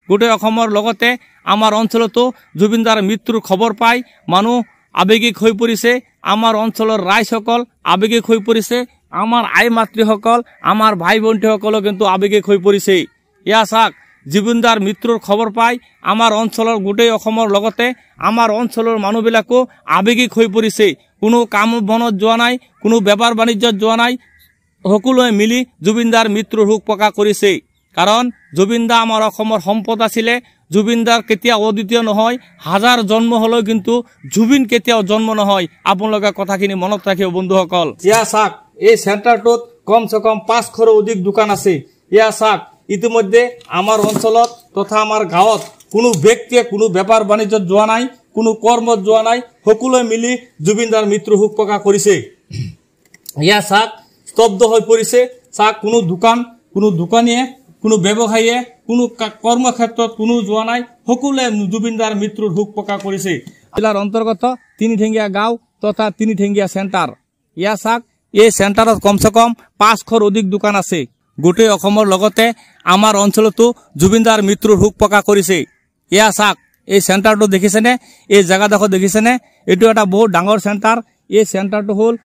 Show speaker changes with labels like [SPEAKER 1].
[SPEAKER 1] গোটেই অসমৰ লগতে আমাৰ অঞ্চলতো জুবিনদাৰ মৃত্যুৰ খবৰ পাই মানুহ আবেগিক হৈ পৰিছে। আমাৰ অঞ্চলৰ ৰাইজসকল আবেগিক হৈ পৰিছে। আমাৰ আই মাতৃসকল, আমাৰ ভাই ভণ্টিসকলো কিন্তু আবেগিক হৈ পৰিছে। ইয়া চাওক, জুবিনদাৰ মৃত্যুৰ খবৰ পাই আমাৰ অঞ্চলৰ গোটেই অসমৰ লগতে আমাৰ অঞ্চলৰ মানুহবিলাকো আবেগিক হৈ পৰিছে। কোনো কাম বনত যোৱা নাই, কোনো বেপাৰ বাণিজ্যত যোৱা নাই, সকলোৱে মিলি জুবিনদাৰ মৃত্যুৰ শোক প্ৰকাশ কৰিছে। কাৰণ জুবিনদা আমাৰ অসমৰ সম্পদ আছিলে। জুবিনদাৰ কেতিয়াও অদ্বিতীয় নহয়। হাজাৰ জন্ম হলেও কিন্তু জুবিন কেতিয়াও জন্ম নহয়। আপোনালোকে কথাখিনি মনত ৰাখিব বন্ধুসকল। ইয়া চাওক, এই চেণ্টাৰটোত কমচে কম 500ৰো অধিক দোকান আছে। ইয়া চাওক, ইতিমধ্যে আমাৰ অঞ্চলত তথা আমাৰ গাঁৱত কোনো ব্যক্তিয়ে কোনো বেপাৰ বাণিজ্যত যোৱা নাই, কোনো কৰ্মত যোৱা নাই, সকলোৱে মিলি জুবিনদাৰ মৃত্যুৰ শোক প্ৰকাশ কৰিছে। ইয়া চাওক, স্তব্ধ হৈ পৰিছে। চাওক, কোনো দোকান, কোনো দোকানীয়ে, কোনো ব্যৱসায়ীয়ে, কোনো কৰ্মক্ষেত্ৰত কোনো যোৱা নাই, সকলোৱে জুবিনদাৰ মৃত্যুৰ শোক প্ৰকাশ কৰিছে। জিলাৰ অন্তৰ্গত তিনিঠেঙীয়া গাঁও তথা তিনিঠেঙীয়া চেণ্টাৰ। ইয়া চাওক, এই চেণ্টাৰত কমচে কম 500ৰ অধিক দোকান আছে। গোটেই অসমৰ লগতে আমাৰ অঞ্চলতো জুবিনদাৰ মৃত্যুৰ শোক প্ৰকাশ কৰিছে। এয়া চাওক, এই চেণ্টাৰটো দেখিছেনে? এই জেগাডোখৰ দেখিছেনে? এইটো এটা বহুত ডাঙৰ চেণ্টাৰ। এই চেণ্টাৰটো হ'ল